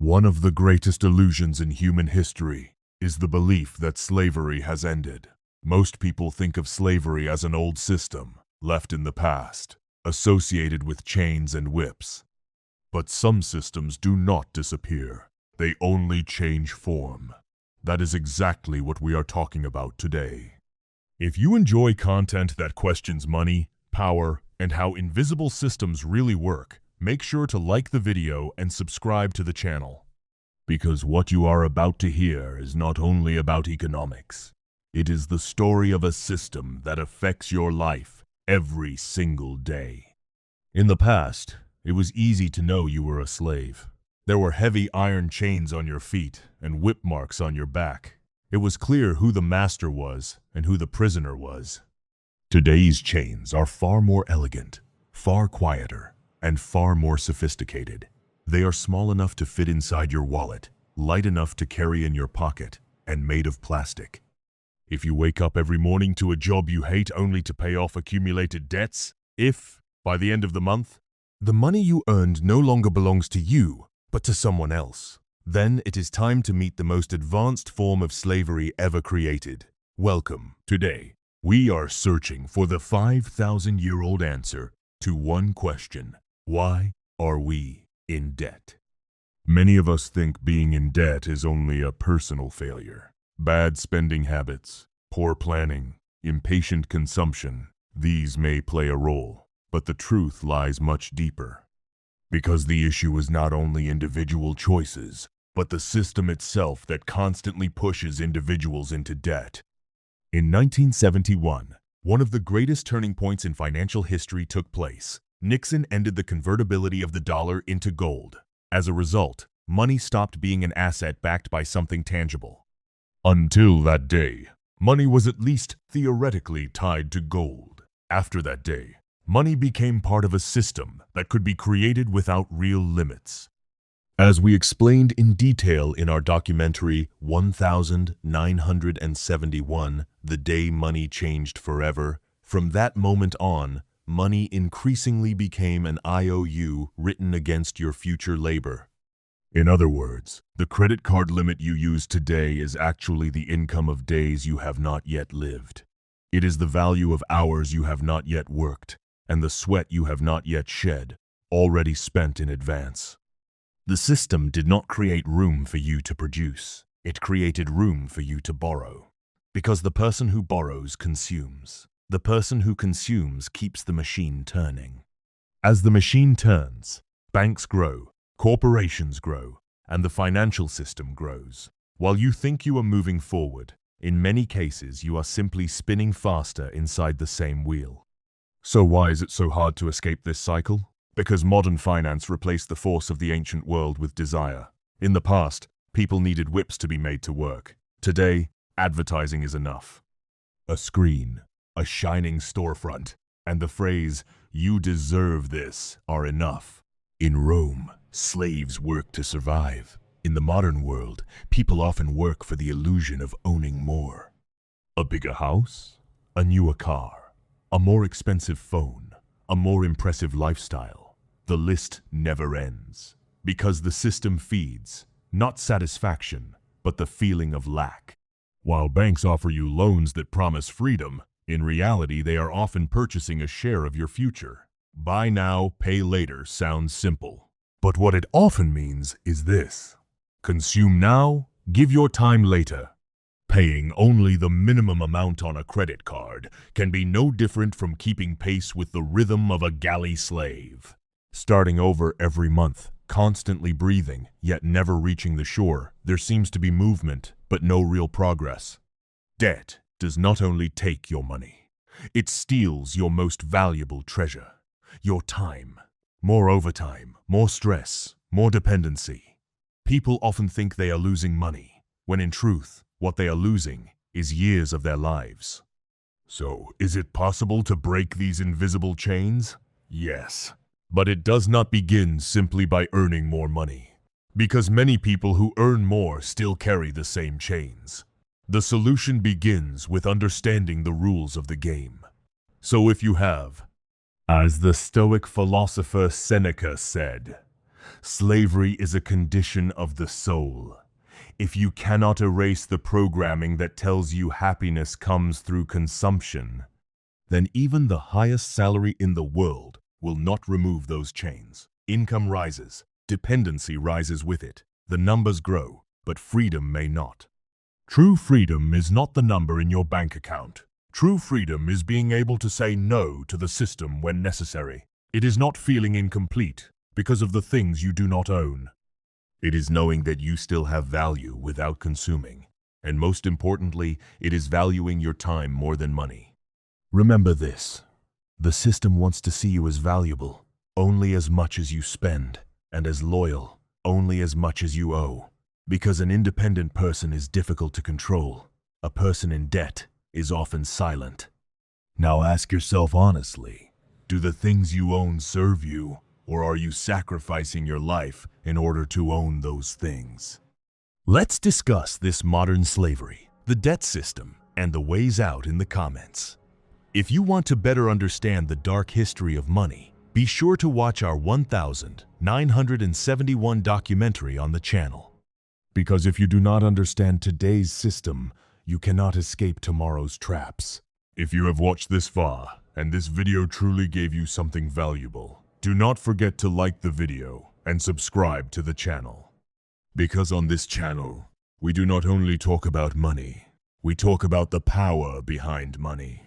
One of the greatest illusions in human history is the belief that slavery has ended. Most people think of slavery as an old system, left in the past, associated with chains and whips. But some systems do not disappear. They only change form. That is exactly what we are talking about today. If you enjoy content that questions money, power, and how invisible systems really work, make sure to like the video and subscribe to the channel. Because what you are about to hear is not only about economics. It is the story of a system that affects your life every single day. In the past, it was easy to know you were a slave. There were heavy iron chains on your feet and whip marks on your back. It was clear who the master was and who the prisoner was. Today's chains are far more elegant, far quieter, and far more sophisticated. They are small enough to fit inside your wallet, light enough to carry in your pocket, and made of plastic. If you wake up every morning to a job you hate only to pay off accumulated debts, if, by the end of the month, the money you earned no longer belongs to you, but to someone else, then it is time to meet the most advanced form of slavery ever created. Welcome. Today, we are searching for the 5,000-year-old answer to one question: why are we in debt? Many of us think being in debt is only a personal failure. Bad spending habits, poor planning, impatient consumption, these may play a role, but the truth lies much deeper. Because the issue is not only individual choices, but the system itself that constantly pushes individuals into debt. In 1971, one of the greatest turning points in financial history took place. Nixon ended the convertibility of the dollar into gold. As a result, money stopped being an asset backed by something tangible. Until that day, money was at least theoretically tied to gold. After that day, money became part of a system that could be created without real limits. As we explained in detail in our documentary 1971, The Day Money Changed Forever, from that moment on, money increasingly became an IOU written against your future labor. In other words, the credit card limit you use today is actually the income of days you have not yet lived. It is the value of hours you have not yet worked, and the sweat you have not yet shed, already spent in advance. The system did not create room for you to produce. It created room for you to borrow. Because the person who borrows consumes. The person who consumes keeps the machine turning. As the machine turns, banks grow, corporations grow, and the financial system grows. While you think you are moving forward, in many cases you are simply spinning faster inside the same wheel. So why is it so hard to escape this cycle? Because modern finance replaced the force of the ancient world with desire. In the past, people needed whips to be made to work. Today, advertising is enough. A screen, a shining storefront, and the phrase, "You deserve this," are enough. In Rome, slaves worked to survive. In the modern world, people often work for the illusion of owning more. A bigger house, a newer car, a more expensive phone, a more impressive lifestyle. The list never ends. Because the system feeds, not satisfaction, but the feeling of lack. While banks offer you loans that promise freedom, in reality they are often purchasing a share of your future. Buy now, pay later sounds simple. But what it often means is this: consume now, give your time later. Paying only the minimum amount on a credit card can be no different from keeping pace with the rhythm of a galley slave. Starting over every month, constantly breathing, yet never reaching the shore, there seems to be movement, but no real progress. Debt does not only take your money, it steals your most valuable treasure, your time. More overtime, more stress, more dependency. People often think they are losing money, when in truth, what they are losing is years of their lives. So, is it possible to break these invisible chains? Yes. But it does not begin simply by earning more money. Because many people who earn more still carry the same chains. The solution begins with understanding the rules of the game. So if you have, as the Stoic philosopher Seneca said, Slavery is a condition of the soul. If you cannot erase the programming that tells you happiness comes through consumption, then even the highest salary in the world will not remove those chains. Income rises, dependency rises with it. The numbers grow, but freedom may not. True freedom is not the number in your bank account. True freedom is being able to say no to the system when necessary. It is not feeling incomplete because of the things you do not own. It is knowing that you still have value without consuming. And most importantly, it is valuing your time more than money. Remember this: the system wants to see you as valuable, only as much as you spend, and as loyal, only as much as you owe. Because an independent person is difficult to control, a person in debt is often silent. Now ask yourself honestly, do the things you own serve you, or are you sacrificing your life in order to own those things? Let's discuss this modern slavery, the debt system, and the ways out in the comments. If you want to better understand the dark history of money, be sure to watch our 1971 documentary on the channel. Because if you do not understand today's system, you cannot escape tomorrow's traps. If you have watched this far, and this video truly gave you something valuable, do not forget to like the video and subscribe to the channel. Because on this channel, we do not only talk about money, we talk about the power behind money.